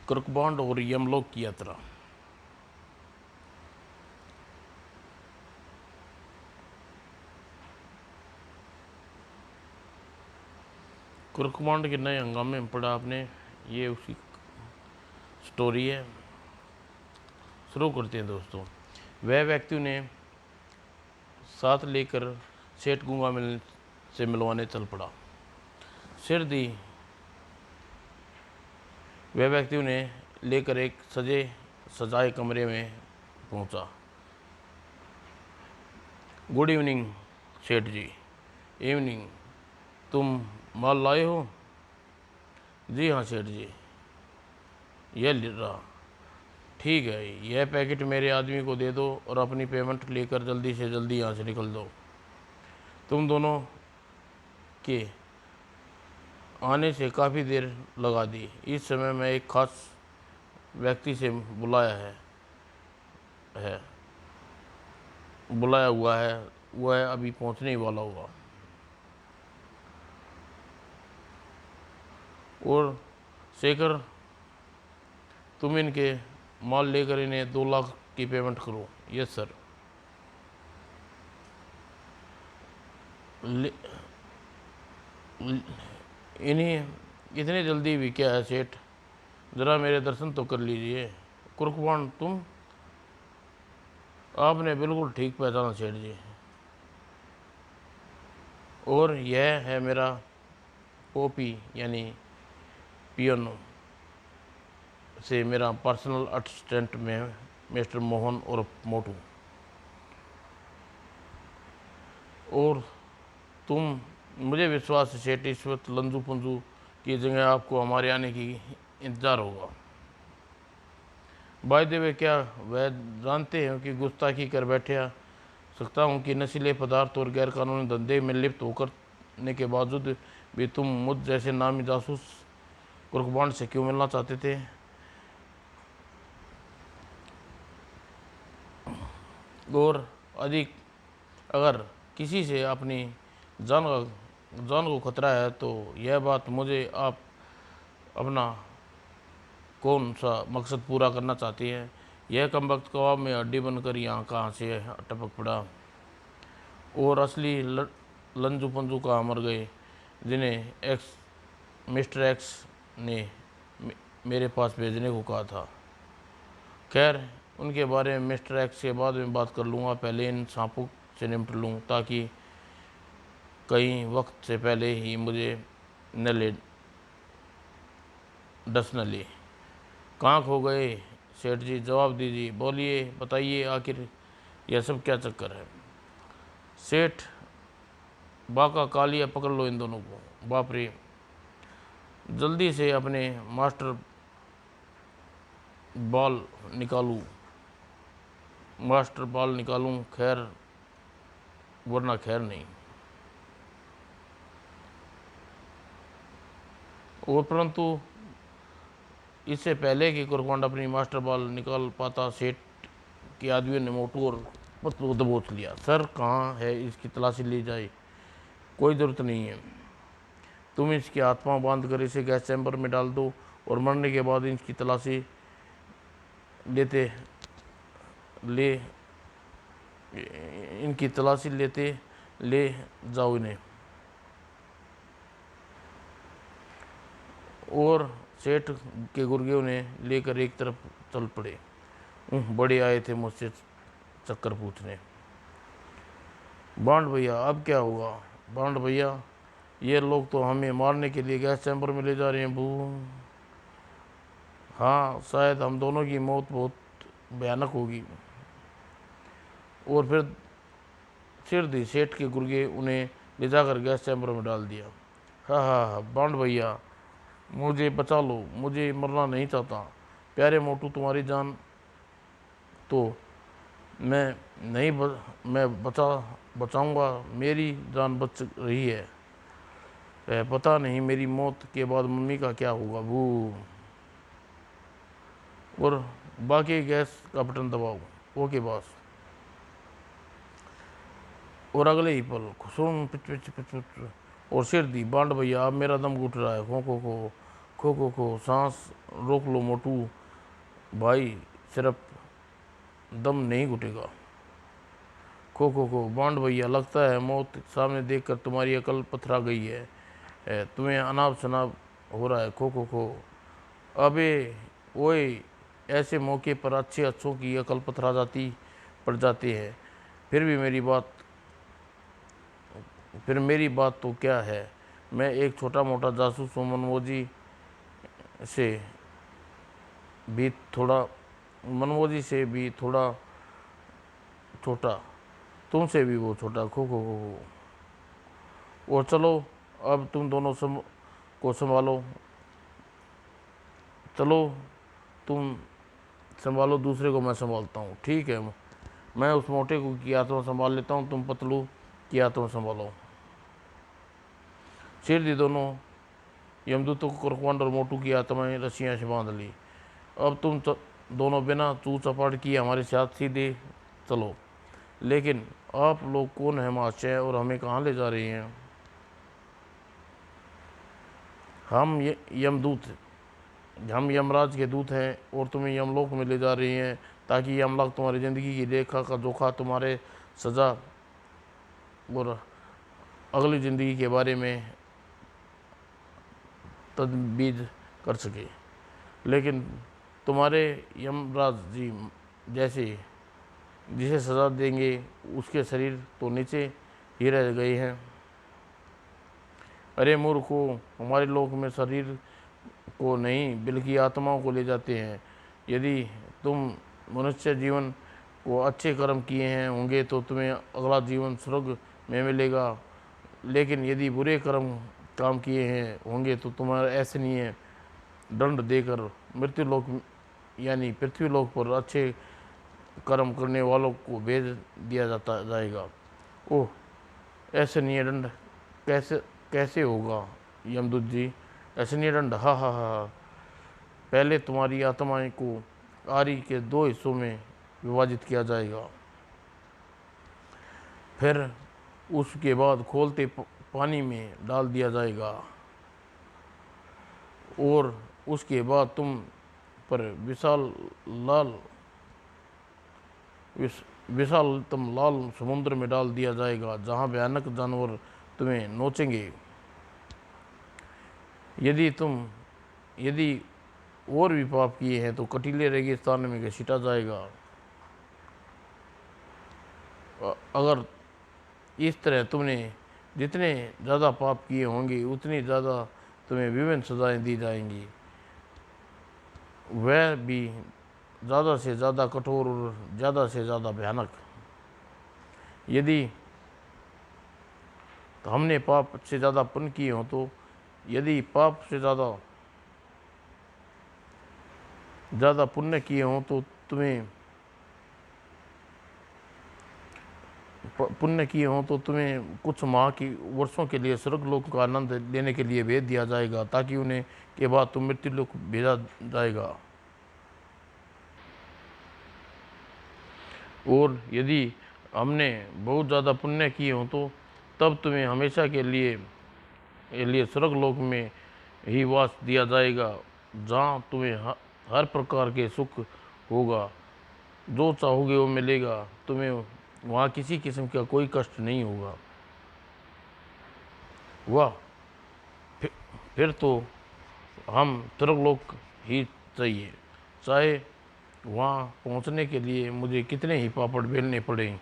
कुर्कबांड और यमलोक की यात्रा। कुर्कबांड के नए हंगामे में पड़ा आपने, ये उसकी स्टोरी है। शुरू करते हैं दोस्तों। वह व्यक्ति ने साथ लेकर सेठ गूंगा मिल से मिलवाने चल पड़ा। सिर दी वह व्यक्ति उन्हें लेकर एक सजाए कमरे में पहुंचा। गुड इवनिंग सेठ जी। इवनिंग। तुम माल लाए हो? जी हाँ सेठ जी, यह रहा। ठीक है, यह पैकेट मेरे आदमी को दे दो और अपनी पेमेंट लेकर जल्दी से जल्दी यहाँ से निकल दो। तुम दोनों के आने से काफ़ी देर लगा दी। इस समय मैं एक खास व्यक्ति से बुलाया हुआ है, वह अभी पहुंचने ही वाला होगा। और शेखर, तुम इनके माल लेकर इन्हें 2 लाख की पेमेंट करो। Yes sir. इन्हें इतनी जल्दी भी क्या है सेठ, ज़रा मेरे दर्शन तो कर लीजिए। कुर्कबांड, तुम? आपने बिल्कुल ठीक पहचाना सेठ जी। और यह है मेरा ओपी यानी पियोनो से मेरा पर्सनल असिस्टेंट में मिस्टर मोहन और मोटू। और तुम, मुझे विश्वास है सेठ, इस वक्त लंजू पंजू की जगह आपको हमारे आने की इंतज़ार होगा। बाय द वे, क्या वह जानते हैं कि गुस्ताखी कर बैठा सकता हूं कि नशीले पदार्थ और गैरकानूनी धंधे में लिप्त होने के बावजूद भी तुम मुझ जैसे नामी जासूस कुर्कबांड से क्यों मिलना चाहते थे? और अधिक, अगर किसी से अपनी जान को खतरा है तो यह बात मुझे आप अपना कौन सा मकसद पूरा करना चाहती है? यह कमबख्त कबाब में हड्डी बनकर यहाँ कहाँ से टपक पड़ा। और असली लंजू पंजू कहाँ मर गए जिन्हें मिस्टर एक्स ने मेरे पास भेजने को कहा था? खैर, उनके बारे में मिस्टर एक्स के बाद में बात कर लूँगा, पहले इन सांपों से निपट लूँ ताकि कहीं वक्त से पहले ही मुझे डस न ले। कहाँ खो गए सेठ जी? जवाब दीजिए, बोलिए, बताइए, आखिर यह सब क्या चक्कर है? सेठ, बाका कालिया पकड़ लो इन दोनों को। बाप रे, जल्दी से अपने मास्टर बॉल निकालूं, खैर वरना खैर नहीं। और परंतु इससे पहले कि कुर्कबांड अपनी मास्टर बॉल निकाल पाता, सेठ के आदमियों ने मोटू और पतलू को दबोच लिया। सर, कहाँ है? इसकी तलाशी ली जाए। कोई ज़रूरत नहीं है, तुम इसकी आत्मा बांध कर इसे गैस चैम्बर में डाल दो और मरने के बाद इनकी तलाशी लेते ले जाओ इन्हें। और सेठ के गुर्गे उन्हें लेकर एक तरफ चल पड़े। बड़े आए थे मुझसे चक्कर पूछने। बांड भैया, अब क्या होगा? बांड भैया, ये लोग तो हमें मारने के लिए गैस चैम्बर में ले जा रहे हैं बू। हाँ, शायद हम दोनों की मौत बहुत भयानक होगी। और फिर सिर दी सेठ के गुर्गे उन्हें ले जाकर गैस चैम्बर में डाल दिया। हाँ हाँ हाँ, बांड भैया, मुझे बचा लो, मुझे मरना नहीं चाहता। प्यारे मोटू, तुम्हारी जान तो मैं नहीं मैं बचाऊंगा, मेरी जान बच रही है। पता नहीं मेरी मौत के बाद मम्मी का क्या होगा वो। और बाकी गैस का बटन दबाओ। Okay boss. और अगले ही पल खुशूम पिच पिच पिच पिच और सिर दी। बांड भैया, अब मेरा दम घुट रहा है। खो खो खो खो सांस रोक लो मोटू भाई, सिर्फ दम नहीं घुटेगा। खो बांड भैया, लगता है मौत सामने देखकर तुम्हारी अकल पथरा गई है। तुम्हें अनाप शनाप हो रहा है। खो अबे ओए, ऐसे मौके पर अच्छे अच्छों की अकल पथरा जाती पड़ जाती है। फिर भी मेरी बात तो क्या है, मैं एक छोटा मोटा जासूस हूँ। से भी थोड़ा मनमोजी से भी थोड़ा छोटा, तुमसे भी वो छोटा। और चलो, अब तुम दोनों को संभालो। चलो तुम संभालो, दूसरे को मैं संभालता हूँ। ठीक है, मैं उस मोटे को की आत्मा संभाल लेता हूँ, तुम पतलू की आत्मा संभालो। सिर दी दोनों यमदूतों को कुरकुंड और मोटू की आत्माएं रस्सियाँ से बांध ली। अब तुम दोनों बिना चू चपाट किए हमारे साथ सीधे चलो। लेकिन आप लोग कौन है महाशय, और हमें कहाँ ले जा रही हैं? हम यमदूत, हम यमराज के दूत हैं और तुम्हें यमलोक में ले जा रही हैं, ताकि यमलोक तुम्हारी ज़िंदगी की रेखा का जोखा, तुम्हारे सज़ा और अगली ज़िंदगी के बारे में तजवीज़ कर सके। लेकिन तुम्हारे यमराज जी जैसे जिसे सज़ा देंगे उसके शरीर तो नीचे ही रह गए हैं। अरे मूर्खो, हमारे लोक में शरीर को नहीं बल्कि आत्माओं को ले जाते हैं। यदि तुम मनुष्य जीवन को अच्छे कर्म किए हैं होंगे तो तुम्हें अगला जीवन स्वर्ग में मिलेगा। लेकिन यदि बुरे काम किए हैं होंगे तो तुम्हारा ऐसे नहीं है दंड देकर मृत्यु लोक यानी पृथ्वी लोक पर अच्छे कर्म करने वालों को भेज दिया जाएगा। ओह, ऐसे नहीं है दंड, कैसे कैसे होगा यमदूत जी? ऐसे नहीं है दंड? हा। पहले तुम्हारी आत्माएं को आरी के 2 हिस्सों में विभाजित किया जाएगा, फिर उसके बाद खोलते पानी में डाल दिया जाएगा और उसके बाद तुम पर विशालतम लाल समुद्र में डाल दिया जाएगा, जहाँ भयानक जानवर तुम्हें नोचेंगे। यदि और भी पाप किए हैं तो कटीले रेगिस्तान में घसीटा जाएगा। अगर इस तरह तुमने जितने ज़्यादा पाप किए होंगे उतनी ज़्यादा तुम्हें विभिन्न सजाएं दी जाएंगी, वह भी ज़्यादा से ज़्यादा कठोर और ज़्यादा से ज़्यादा भयानक। यदि हमने पाप से ज़्यादा पुण्य किए हों तो यदि पाप से ज़्यादा पुण्य किए हों तो तुम्हें कुछ माह की वर्षों के लिए स्वर्गलोक का आनंद लेने के लिए भेज दिया जाएगा, ताकि उन्हें के बाद तुम मृत्यु लोक भेजा जाएगा। और यदि हमने बहुत ज़्यादा पुण्य किए हों तो तब तुम्हें हमेशा के लिए स्वर्गलोक में ही वास दिया जाएगा, जहाँ तुम्हें हर प्रकार के सुख होगा, जो चाहोगे वो मिलेगा। तुम्हें वहाँ किसी किस्म का कोई कष्ट नहीं होगा। वाह, फिर तो हम स्वर्गलोक ही चाहिए, चाहे वहाँ पहुँचने के लिए मुझे कितने ही पापड़ बेलने पड़े।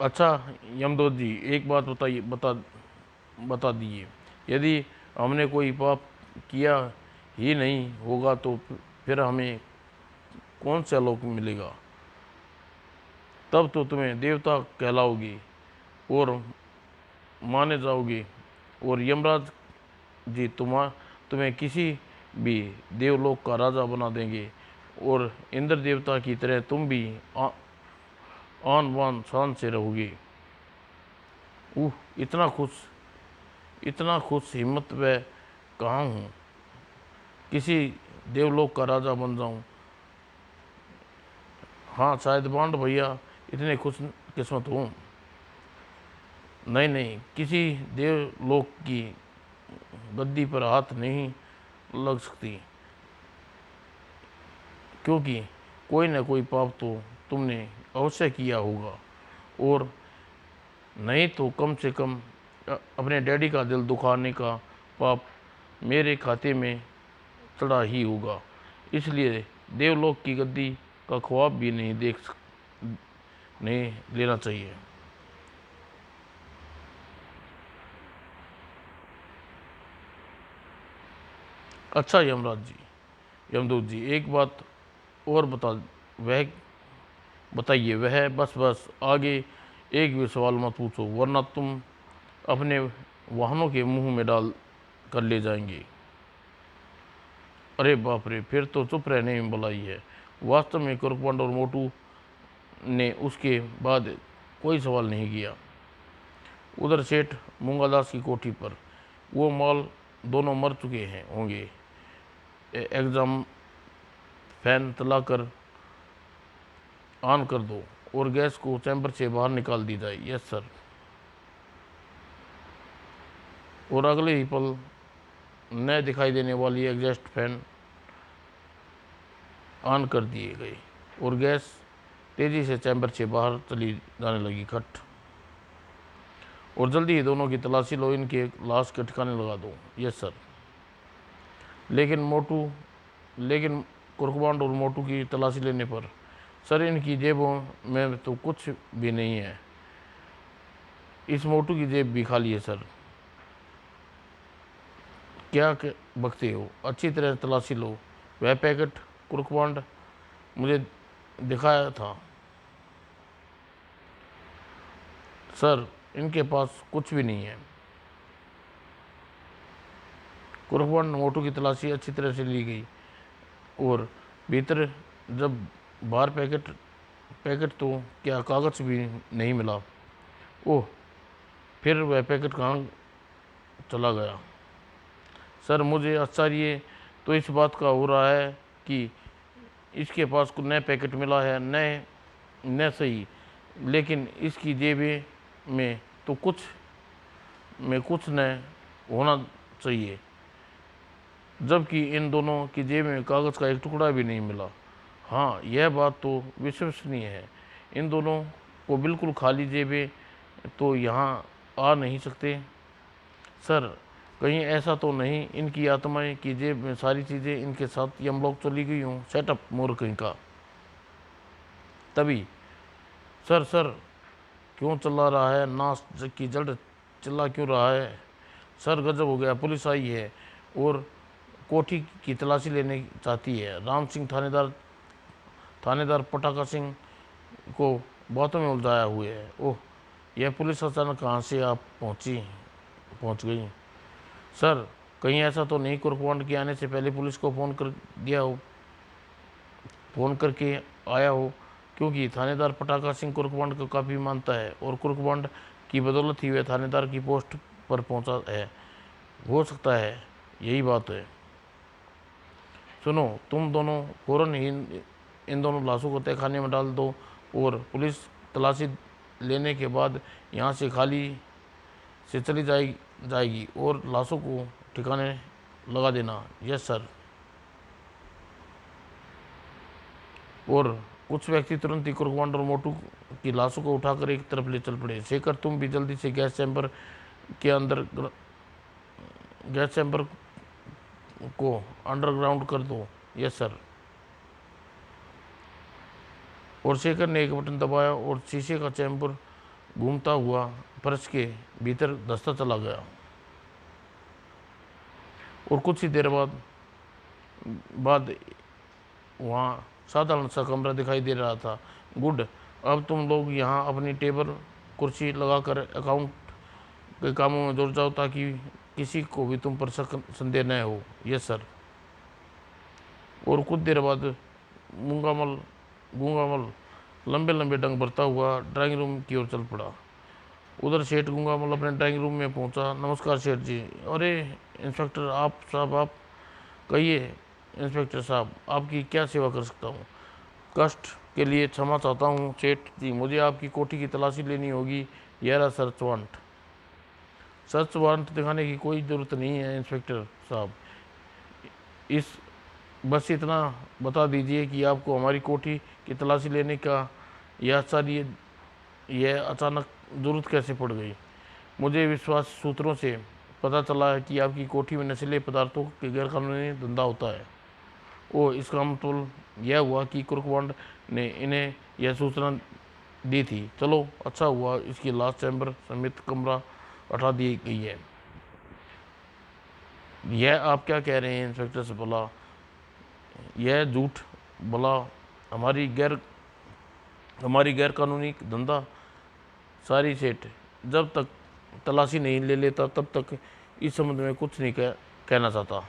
अच्छा यमदूत जी, एक बात बता दीजिए, यदि हमने कोई पाप किया ही नहीं होगा तो फिर हमें कौन सा लोक मिलेगा? तब तो तुम्हें देवता कहलाओगी और माने जाओगे, और यमराज जी तुम्हें किसी भी देवलोक का राजा बना देंगे, और इंद्र देवता की तरह तुम भी आन बान शान से रहोगे। इतना खुश हिम्मत वह कहाँ हूँ, किसी देवलोक का राजा बन जाऊँ। हाँ, शायद बांड भैया इतने खुश किस्मत हूँ। नहीं, किसी देवलोक की गद्दी पर हाथ नहीं लग सकती, क्योंकि कोई न कोई पाप तो तुमने अवश्य किया होगा, और नहीं तो कम से कम अपने डैडी का दिल दुखाने का पाप मेरे खाते में चढ़ा ही होगा। इसलिए देवलोक की गद्दी का ख्वाब भी नहीं लेना चाहिए। अच्छा यमराज जी, यमदूत जी, एक बात और वह बताइए, वह बस बस आगे एक भी सवाल मत पूछो, वरना तुम अपने वाहनों के मुंह में डाल कर ले जाएंगे। अरे बाप रे, फिर तो चुप रहने में भलाई है। वास्तव में कुरकुंड और मोटू ने उसके बाद कोई सवाल नहीं किया। उधर सेठ मूंगादास की कोठी पर वो माल दोनों मर चुके हैं होंगे। एग्जाम फैन चलाकर ऑन कर दो और गैस को चैम्बर से बाहर निकाल दी जाए। Yes sir. और अगले ही पल न दिखाई देने वाली एग्जॉस्ट फैन ऑन कर दिए गए और गैस तेजी से चैम्बर से बाहर चली जाने लगी। खट। और जल्दी ही दोनों की तलाशी लो, इनके लाश के ठिकाने लगा दो। Yes sir. लेकिन कुरकुबांड और मोटू की तलाशी लेने पर सर, इनकी जेबों में तो कुछ भी नहीं है। इस मोटू की जेब भी खाली है सर। क्या बकते हो, अच्छी तरह तलाशी लो। वह पैकेट कुरकुबांड मुझे दिखाया था सर, इनके पास कुछ भी नहीं है। कुरकुबांड मोटू की तलाशी अच्छी तरह से ली गई और भीतर जब बाहर पैकेट पैकेट तो क्या कागज़ भी नहीं मिला। ओह, फिर वह पैकेट कहाँ चला गया? सर, मुझे आश्चर्य तो इस बात का हो रहा है कि इसके पास नया पैकेट मिला है, नए न सही, लेकिन इसकी जेबें में तो कुछ न होना चाहिए, जबकि इन दोनों की जेब में कागज़ का एक टुकड़ा भी नहीं मिला। हाँ, यह बात तो विश्वसनीय है। इन दोनों को बिल्कुल खाली जेबें तो यहाँ आ नहीं सकते सर। कहीं ऐसा तो नहीं इनकी आत्माएं की जेब में सारी चीज़ें इनके साथ यमलोक चली गई हों? सेटअप मूर्ख कहीं का। तभी सर क्यों चिल्ला रहा है? नाश की जड़ चिल्ला क्यों रहा है? सर, गजब हो गया, पुलिस आई है और कोठी की तलाशी लेने चाहती है। राम सिंह थानेदार पटाखा सिंह को बातों में उलझाया हुए है। ओह, यह पुलिस अचानक कहाँ से आप पहुँच गई? सर, कहीं ऐसा तो नहीं कुरकुंड के आने से पहले पुलिस को फ़ोन करके आया हो? क्योंकि थानेदार पटाखा सिंह कुरकुंड को काफ़ी मानता है और कुरकुंड की बदौलत ही वह थानेदार की पोस्ट पर पहुंचा है। हो सकता है यही बात है। सुनो, तुम दोनों फौरन ही इन दोनों लाशों को तहखाने में डाल दो और पुलिस तलाशी लेने के बाद यहाँ से खाली से चली जाएगी और लाशों को ठिकाने लगा देना। Yes sir. और कुछ व्यक्ति तुरंत ही कुरकुंड और मोटू की लाशों को उठाकर एक तरफ ले चल पड़े। शेखर, तुम भी जल्दी से के अंदर गैस चैम्बर को अंडरग्राउंड कर दो। Yes sir. और शेखर ने एक बटन दबाया और शीशे का चैम्बर घूमता हुआ फर्श के भीतर धंसता चला गया। और कुछ ही देर बाद वहाँ साधारण सा कमरा दिखाई दे रहा था। गुड, अब तुम लोग यहाँ अपनी टेबल कुर्सी लगाकर अकाउंट के कामों में जुट जाओ ताकि किसी को भी तुम पर संदेह न हो। Yes sir. और कुछ देर बाद गूंगामल लंबे लंबे डंग भरता हुआ ड्राइंग रूम की ओर चल पड़ा। उधर सेठ गूंगामल अपने ड्राइंग रूम में पहुंचा। नमस्कार सेठ जी। अरे इंस्पेक्टर साहब, आप कहिए। इंस्पेक्टर साहब, आपकी क्या सेवा कर सकता हूँ? कष्ट के लिए क्षमा चाहता हूँ सेठ जी, मुझे आपकी कोठी की तलाशी लेनी होगी। यह रहा सर्च वारंट दिखाने की कोई ज़रूरत नहीं है इंस्पेक्टर साहब। इस बस इतना बता दीजिए कि आपको हमारी कोठी की तलाशी लेने का यह अचानक ज़रूरत कैसे पड़ गई। मुझे विश्वास सूत्रों से पता चला है कि आपकी कोठी में नशीले पदार्थों के गैरकानूनी धंधा होता है। इसका मतलब यह हुआ कि कुर्कवांड ने इन्हें यह सूचना दी थी। चलो अच्छा हुआ इसकी लाश चैम्बर समेत कमरा हटा दी गई है। यह आप क्या कह रहे हैं इंस्पेक्टर से बोला। यह झूठ बोला। हमारी गैर कानूनी धंधा सारी सेठ जब तक तलाशी नहीं ले लेता तब तक इस संबंध में कुछ नहीं कहना चाहता।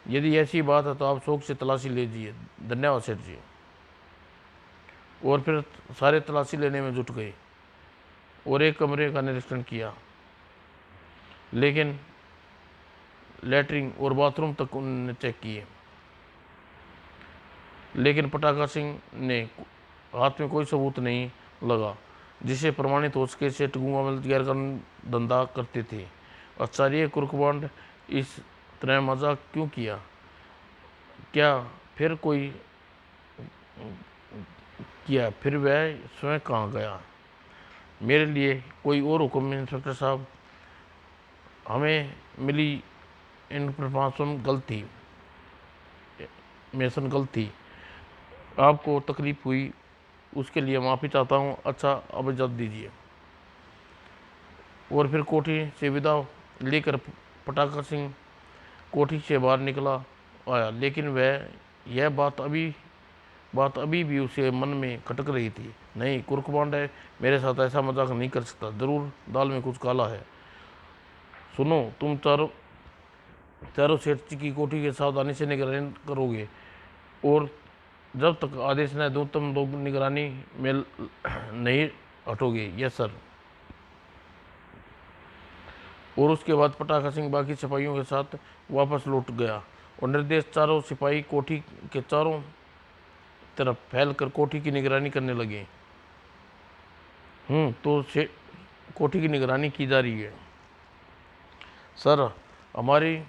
यदि ऐसी बात है तो आप शौक से तलाशी लीजिए। धन्यवाद सेठ जी। और फिर सारे तलाशी लेने में जुट गए और एक कमरे का निरीक्षण किया, लेकिन लैट्रिन और बाथरूम तक उन्होंने चेक किए, लेकिन पटाखा सिंह ने हाथ में कोई सबूत नहीं लगा जिसे प्रमाणित हो सके सेठ गंगामल गैर कानूनी धंधा करते थे। आचार्य कुर्कवांड इस तरह मजाक क्यों किया? क्या फिर कोई किया? फिर वह स्वयं कहाँ गया? मेरे लिए कोई और हुक्म इंस्पेक्टर साहब? हमें मिली इन्फॉर्मेशन गलत थी। आपको तकलीफ हुई उसके लिए माफ़ी चाहता हूँ। अच्छा अब इजाज़त दीजिए। और फिर कोठी से विदा लेकर पटाखा सिंह कोठी से बाहर निकला आया, लेकिन यह बात अभी भी उसे मन में खटक रही थी। नहीं, कुर्कवांड है, मेरे साथ ऐसा मजाक नहीं कर सकता। ज़रूर दाल में कुछ काला है। सुनो, तुम चारों सेठ जी की कोठी के सावधानी से निगरानी करोगे और जब तक आदेश न दूं तुम लोग निगरानी में नहीं हटोगे। Yes sir. और उसके बाद पटाखा सिंह बाकी सिपाहियों के साथ वापस लौट गया और निर्देश चारों सिपाही कोठी के चारों तरफ फैलकर कोठी की निगरानी करने लगे। तो कोठी की निगरानी की जा रही है सर। हमारी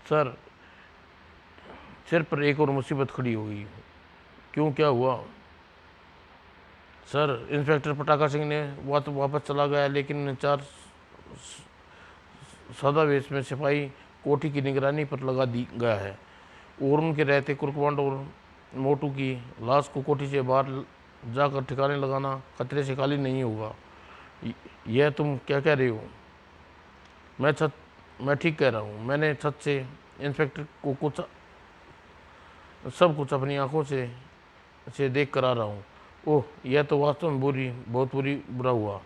सर सिर पर एक और मुसीबत खड़ी हो गई। क्यों, क्या हुआ? सर, इंस्पेक्टर पटाखा सिंह ने वापस चला गया, लेकिन 4 सादा वेश में सिपाही कोठी की निगरानी पर लगा दी गया है और उनके रहते कुर्कवांड और मोटू की लाश को कोठी से बाहर जाकर ठिकाने लगाना खतरे से खाली नहीं होगा। यह तुम क्या कह रहे हो? मैं ठीक कह रहा हूँ। मैंने छत से इंस्पेक्टर को सब कुछ अपनी आंखों से देख कर आ रहा हूँ। ओह, यह तो वास्तव में बहुत बुरा हुआ।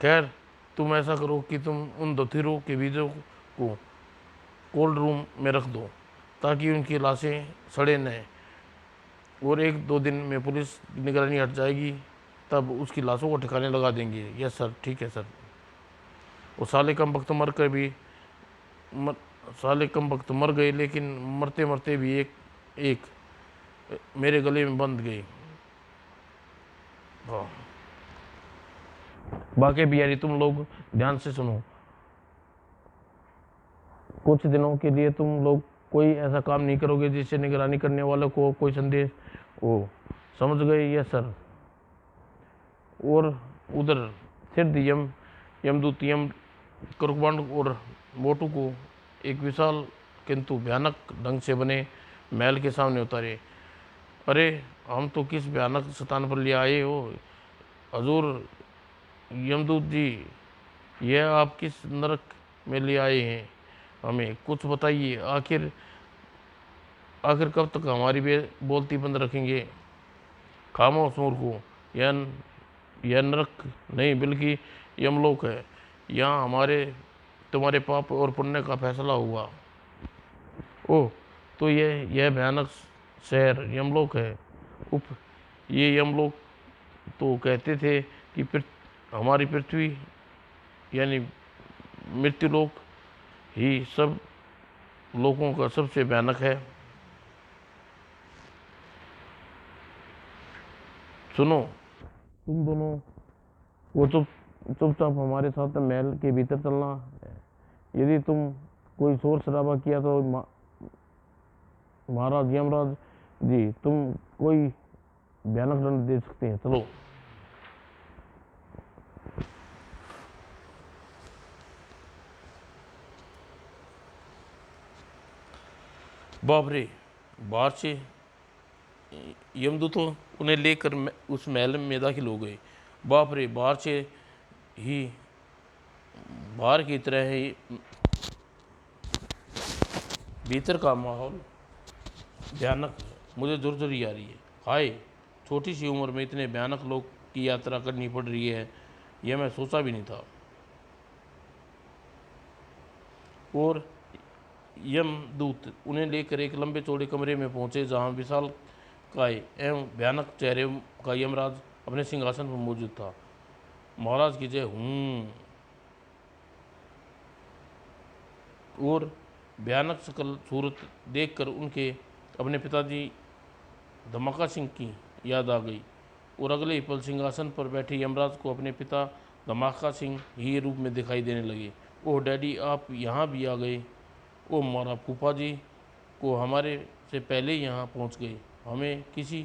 खैर, तुम ऐसा करो कि तुम उन दथीरों के बीजों को कोल्ड रूम में रख दो ताकि उनकी लाशें सड़े न, और 1-2 दिन में पुलिस निगरानी हट जाएगी, तब उसकी लाशों को ठिकाने लगा देंगे। यस सर, ठीक है सर। वो साले कम वक्त मर गए, लेकिन मरते मरते भी एक मेरे गले में बंध गई। हाँ, बाकी बिहारी तुम लोग ध्यान से सुनो। कुछ दिनों के लिए तुम लोग कोई ऐसा काम नहीं करोगे जिससे निगरानी करने वालों को कोई संदेश हो। समझ गए? Yes sir. और उधर सिद्ध यमदूत कुर्कवांड और मोटू को एक विशाल किंतु भयानक ढंग से बने महल के सामने उतारे। अरे, हम तो किस भयानक स्थान पर ले आए हो हजूर यमदूत जी। यह आप किस नरक में ले आए हैं? हमें कुछ बताइए। आखिर कब तक हमारी बोलती बंद रखेंगे? खामोश मूर्खों, यह नरक नहीं बल्कि यमलोक है। यहाँ तुम्हारे पाप और पुण्य का फैसला हुआ। ओह, तो यह भयानक शहर यमलोक है। उप, ये यमलोक तो कहते थे कि हमारी पृथ्वी यानी मृत्युलोक ही सब लोगों का सबसे भयानक है। सुनो, तुम दोनों वो चुपचाप हमारे साथ महल के भीतर चलना है। यदि तुम कोई शोर शराबा किया तो महाराज यमराज जी तुम कोई भयानक दंड दे सकते हैं। चलो। बाप रे, बाहर से यमदूतों उन्हें लेकर उस महल में दाखिल हो गए। बाप रे, बाहर से ही बाहर की तरह ही भीतर का माहौल भयानक है। मुझे झुरझुरी आ रही है। हाय, छोटी सी उम्र में इतने भयानक लोग की यात्रा करनी पड़ रही है, यह मैं सोचा भी नहीं था। और यमदूत उन्हें लेकर एक लंबे चौड़े कमरे में पहुंचे, जहां विशाल काय एवं भयानक चेहरे का यमराज अपने सिंहासन पर मौजूद था। महाराज की जय। और भयानक शकल सूरत देखकर उनके अपने पिताजी धमाका सिंह की याद आ गई, और अगले ही पल सिंहासन पर बैठे यमराज को अपने पिता धमाका सिंह ही रूप में दिखाई देने लगे। ओह डैडी, आप यहाँ भी आ गए। ओह हमारा फूफा जी को हमारे से पहले ही यहाँ पहुँच गए। हमें किसी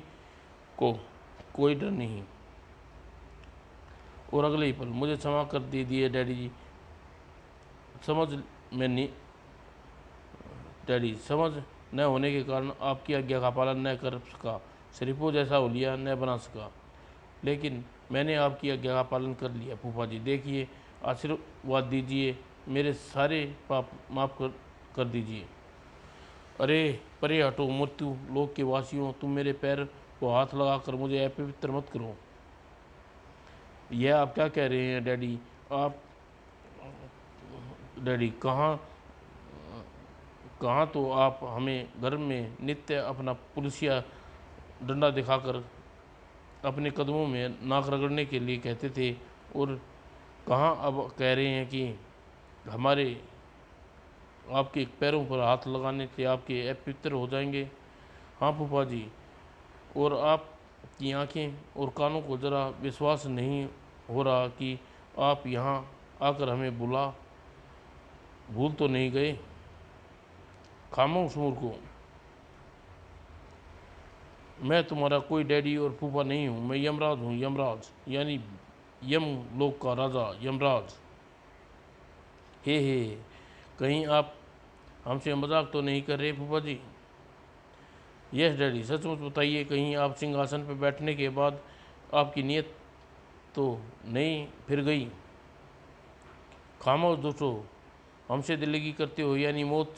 को कोई डर नहीं। और अगले ही पल, मुझे क्षमा कर दीजिए डैडी जी, समझ में नहीं डैडी, समझ न होने के कारण आपकी आज्ञा का पालन न कर सका, शरीफों जैसा हुलिया न बना सका, लेकिन मैंने आपकी आज्ञा का पालन कर लिया। फूफा जी देखिए, आशीर्वाद दीजिए, मेरे सारे पाप माफ़ कर दीजिए। अरे परे हटो मृत्यु लोक के वासियों, तुम मेरे पैर को हाथ लगाकर मुझे अपवित्र मत करो। यह आप क्या कह रहे हैं डैडी? आप डैडी कहाँ कहाँ तो आप हमें घर में नित्य अपना पुलिसिया डंडा दिखाकर अपने कदमों में नाक रगड़ने के लिए कहते थे, और कहाँ अब कह रहे हैं कि हमारे आपके पैरों पर हाथ लगाने से आपके अपवित्र हो जाएंगे। हाँ फूफा जी, और आपकी आंखें और कानों को ज़रा विश्वास नहीं हो रहा कि आप यहाँ आकर हमें भूल तो नहीं गए। खामोश मूर्खों, मैं तुम्हारा कोई डैडी और फूफा नहीं हूँ, मैं यमराज हूँ, यमराज यानी यम लोक का राजा यमराज। हे, कहीं आप हमसे मजाक तो नहीं कर रहे फूफा जी? यस डैडी, सचमुच बताइए, कहीं आप सिंहासन पर बैठने के बाद आपकी नीयत तो नहीं फिर गई? खामोश दोस्तों, हमसे दिल्लगी करते हो यानी मौत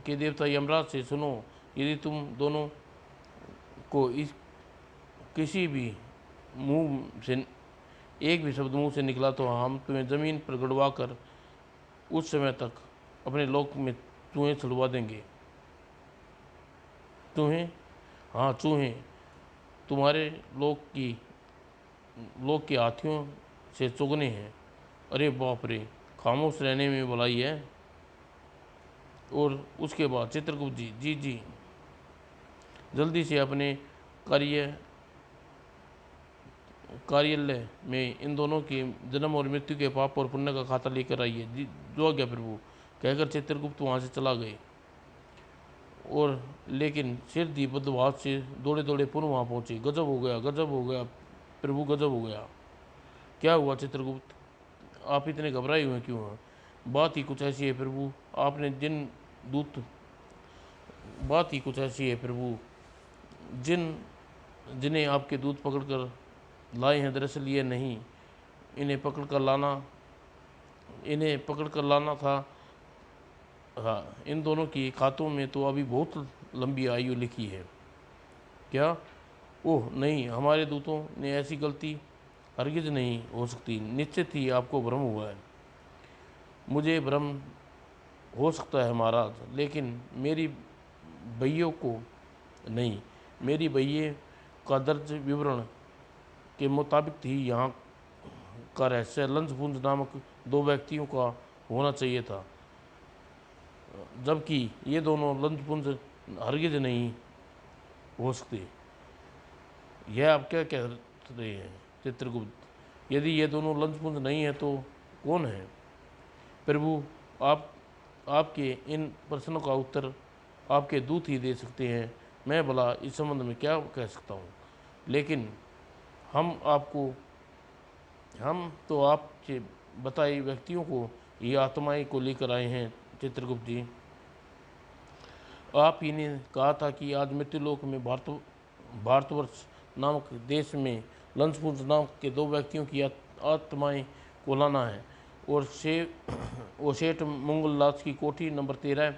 के देवता यमराज से सुनो, यदि तुम दोनों को इस किसी भी मुंह से एक भी शब्द मुंह से निकला तो हम तुम्हें ज़मीन पर गड़वा कर उस समय तक अपने लोक में चूहे छुड़वा देंगे। चूहे? हाँ चूहे, तुम्हारे लोक के हाथियों से चुगने हैं। अरे बाप रे, खामोश रहने में भलाई है। और उसके बाद चित्रगुप्त जी, जी जी, जल्दी से अपने कार्यालय में इन दोनों के जन्म और मृत्यु के पाप और पुण्य का खाता लेकर आइए। जी जो आज्ञा प्रभु, कहकर चित्रगुप्त वहाँ से चला गए। और लेकिन सिर दी बदभाव से दौड़े दौड़े पुनः वहाँ पहुँचे। गजब हो गया, गजब हो गया प्रभु, गजब हो गया। क्या हुआ चित्रगुप्त, आप इतने घबराए हुए क्यों हैं? बात ही कुछ ऐसी है प्रभु, आपने बात ही कुछ ऐसी है प्रभु, जिन्हें आपके दूत पकड़कर लाए हैं, दरअसल ये नहीं, इन्हें पकड़ कर लाना था। हाँ, इन दोनों की खातों में तो अभी बहुत लंबी आयु लिखी है। क्या? ओह नहीं, हमारे दूतों ने ऐसी गलती हरगिज नहीं हो सकती। निश्चित ही आपको भ्रम हुआ है। मुझे भ्रम हो सकता है महाराज, लेकिन मेरी बहियों को नहीं। मेरी बहिये का दर्ज विवरण के मुताबिक ही यहाँ का रहस्य लंचपुंज नामक दो व्यक्तियों का होना चाहिए था, जबकि ये दोनों लंचपुंज हरगिज नहीं हो सकते। यह आप क्या कह रहे हैं चित्रगुप्त? यदि ये दोनों लंचपुंज नहीं है तो कौन है? प्रभु, आप आपके इन प्रश्नों का उत्तर आपके दूत ही दे सकते हैं। मैं भला इस संबंध में क्या कह सकता हूँ। लेकिन हम तो आपके बताए व्यक्तियों को ये आत्माएं को लेकर आए हैं चित्रगुप्त जी। आप ही ने कहा था कि आज मृत्युलोक में भारतवर्ष नामक देश में लंचपुंज नाम के 2 व्यक्तियों की आत्माएं को लाना है और सेठ मंगलदास की कोठी नंबर 13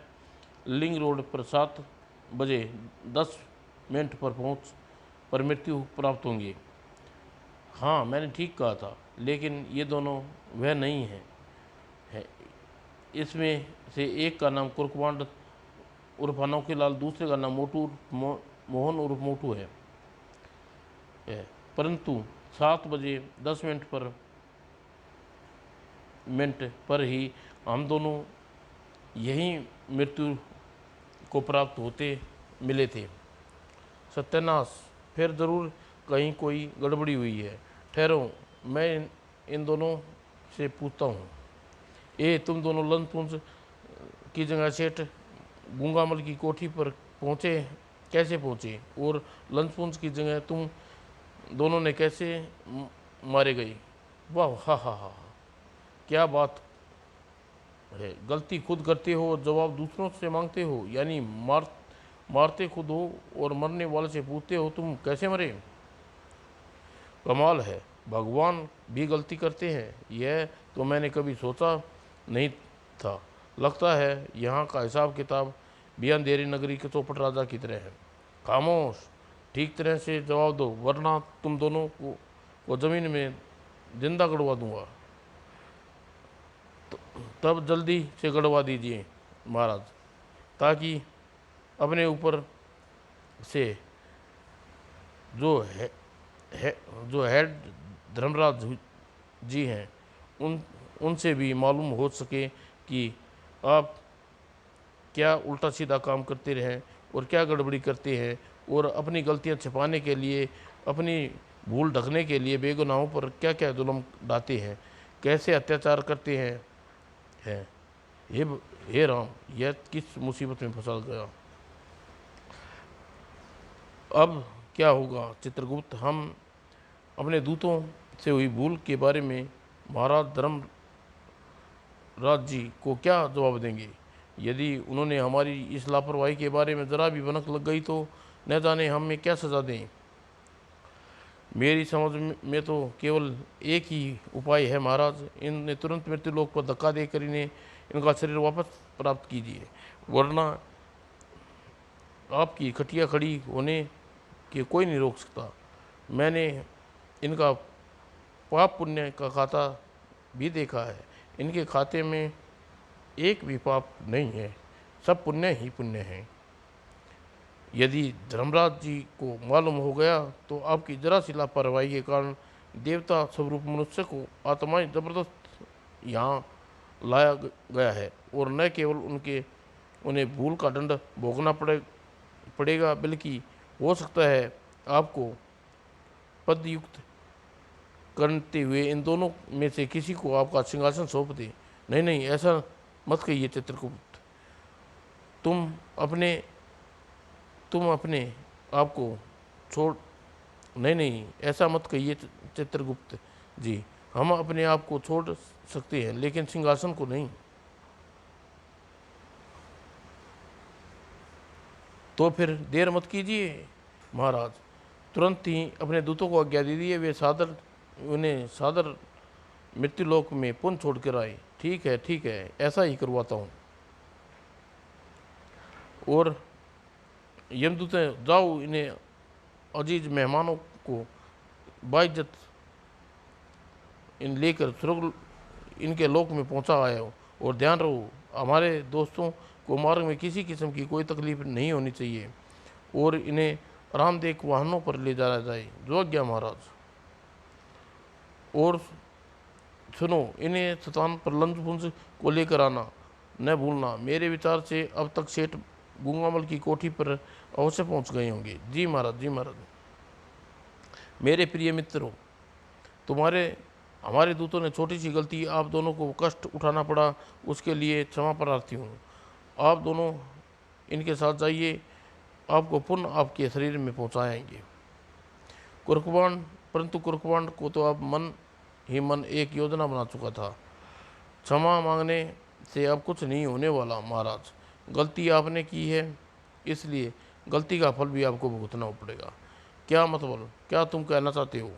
लिंग रोड पर 7 बजे 10 मिनट पर मृत्यु प्राप्त होंगे। हाँ, मैंने ठीक कहा था, लेकिन ये दोनों वह नहीं है। इसमें से एक का नाम कुरकमांड उर्फ अनोखीलाल, दूसरे का नाम मोहन उर्फ मोटू है। परंतु 7 बजे 10 मिनट पर ही हम दोनों यही मृत्यु को प्राप्त होते मिले थे। सत्यानाश, फिर ज़रूर कहीं कोई गड़बड़ी हुई है। ठहरो, मैं इन दोनों से पूछता हूँ। तुम दोनों लंचपुंज की जगह सेठ गूंगामल की कोठी पर कैसे पहुँचे और लंचपुंज की जगह तुम दोनों ने कैसे मारे गए? वाह, हा हा हा, क्या बात है। गलती खुद करते हो और जवाब दूसरों से मांगते हो, यानी मारते खुद हो और मरने वाले से पूछते हो तुम कैसे मरे। कमाल है, भगवान भी गलती करते हैं, यह तो मैंने कभी सोचा नहीं था। लगता है यहाँ का हिसाब किताब भी अंधेरी नगरी के चौपट राजा की तरह है। खामोश, ठीक तरह से जवाब दो, वरना तुम दोनों को ज़मीन में जिंदा गड़वा दूंगा। तब जल्दी से गड़वा दीजिए महाराज, ताकि अपने ऊपर से जो हेड धर्मराज जी हैं उनसे भी मालूम हो सके कि आप क्या उल्टा सीधा काम करते रहें और क्या गड़बड़ी करते हैं, और अपनी गलतियां छिपाने के लिए, अपनी भूल ढकने के लिए बेगुनाहों पर क्या क्या जुल्म ढाते हैं, कैसे अत्याचार करते हैं। हे राम, यह किस मुसीबत में फंसा गया। अब क्या होगा चित्रगुप्त? हम अपने दूतों से हुई भूल के बारे में महाराज धर्मराज जी को क्या जवाब देंगे? यदि उन्होंने हमारी इस लापरवाही के बारे में ज़रा भी भनक लग गई तो न जाने हमें क्या सज़ा दें। मेरी समझ में तो केवल एक ही उपाय है महाराज, इन्हें तुरंत मृत्युलोक पर धक्का देकर इनका शरीर वापस प्राप्त कीजिए, वरना आपकी खटिया खड़ी होने के कोई नहीं रोक सकता। मैंने इनका पाप पुण्य का खाता भी देखा है, इनके खाते में एक भी पाप नहीं है, सब पुण्य ही पुण्य हैं। यदि धर्मराज जी को मालूम हो गया तो आपकी जरा सी लापरवाही के कारण देवता स्वरूप मनुष्य को आत्माएं जबरदस्त यहाँ लाया गया है, और न केवल उन्हें भूल का दंड भोगना पड़ेगा, बल्कि हो सकता है आपको पदयुक्त करते हुए इन दोनों में से किसी को आपका सिंहासन सौंप दे। नहीं नहीं, ऐसा मत कहिए चित्रगुप्त। तुम अपने आप को छोड़ नहीं नहीं, ऐसा मत कहिए चित्रगुप्त जी। हम अपने आप को छोड़ सकते हैं, लेकिन सिंहासन को नहीं। तो फिर देर मत कीजिए महाराज, तुरंत ही अपने दूतों को आज्ञा दे दिए, वे उन्हें सादर मृत्युलोक में पुनः छोड़ कर आए। ठीक है, ऐसा ही करवाता हूँ। और यमदूत, जाओ इन्हें अजीज मेहमानों को बाइज्जत लेकर स्वर्ग इनके लोक में पहुंचा आया हो, और ध्यान रहो हमारे दोस्तों को मार्ग में किसी किस्म की कोई तकलीफ नहीं होनी चाहिए, और इन्हें आरामदेह वाहनों पर ले जाया जाए। जो आज्ञा महाराज। और सुनो, इन्हें स्थान पर लंचपुंज को लेकर आना न भूलना। मेरे विचार से अब तक सेठ गूंगामल की कोठी पर अवश्य पहुंच गए होंगे। जी महाराज, जी महाराज। मेरे प्रिय मित्रों, तुम्हारे हमारे दूतों ने छोटी सी गलती आप दोनों को कष्ट उठाना पड़ा, उसके लिए क्षमा प्रार्थी हूँ। आप दोनों इनके साथ जाइए, आपको पुनः आपके शरीर में पहुँचाएंगे। कुर्कबान परंतु कुर्कबान को तो अब मन ही मन एक योजना बना चुका था। क्षमा मांगने से अब कुछ नहीं होने वाला महाराज, गलती आपने की है, इसलिए गलती का फल भी आपको भुगतना पड़ेगा। क्या मतलब, क्या तुम कहना चाहते हो?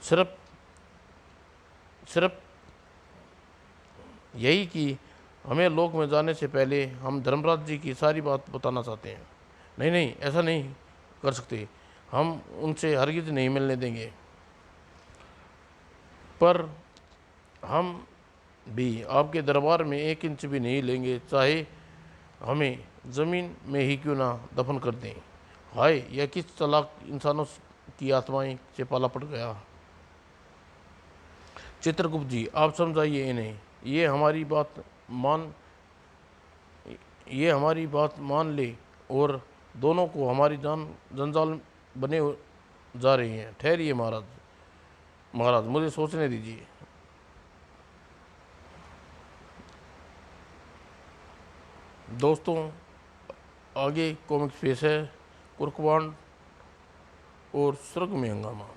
सिर्फ सिर्फ यही कि हमें लोक में जाने से पहले हम धर्मराज जी की सारी बात बताना चाहते हैं। नहीं नहीं, ऐसा नहीं कर सकते, हम उनसे हरगिज नहीं मिलने देंगे। पर हम भी आपके दरबार में 1 इंच भी नहीं लेंगे, चाहे हमें ज़मीन में ही क्यों ना दफन कर दें। हाय, यह किस चालाक इंसानों की आत्माएं से पाला पड़ गया। चित्रगुप्त जी, आप समझाइए इन्हें, मान ये हमारी बात मान ले और दोनों को हमारी जान जंजाल बने जा रही हैं। ठहरिए महाराज, महाराज मुझे सोचने दीजिए। दोस्तों, आगे कॉमिक्स पेश है, कुर्कवान और स्वर्ग में हंगामा।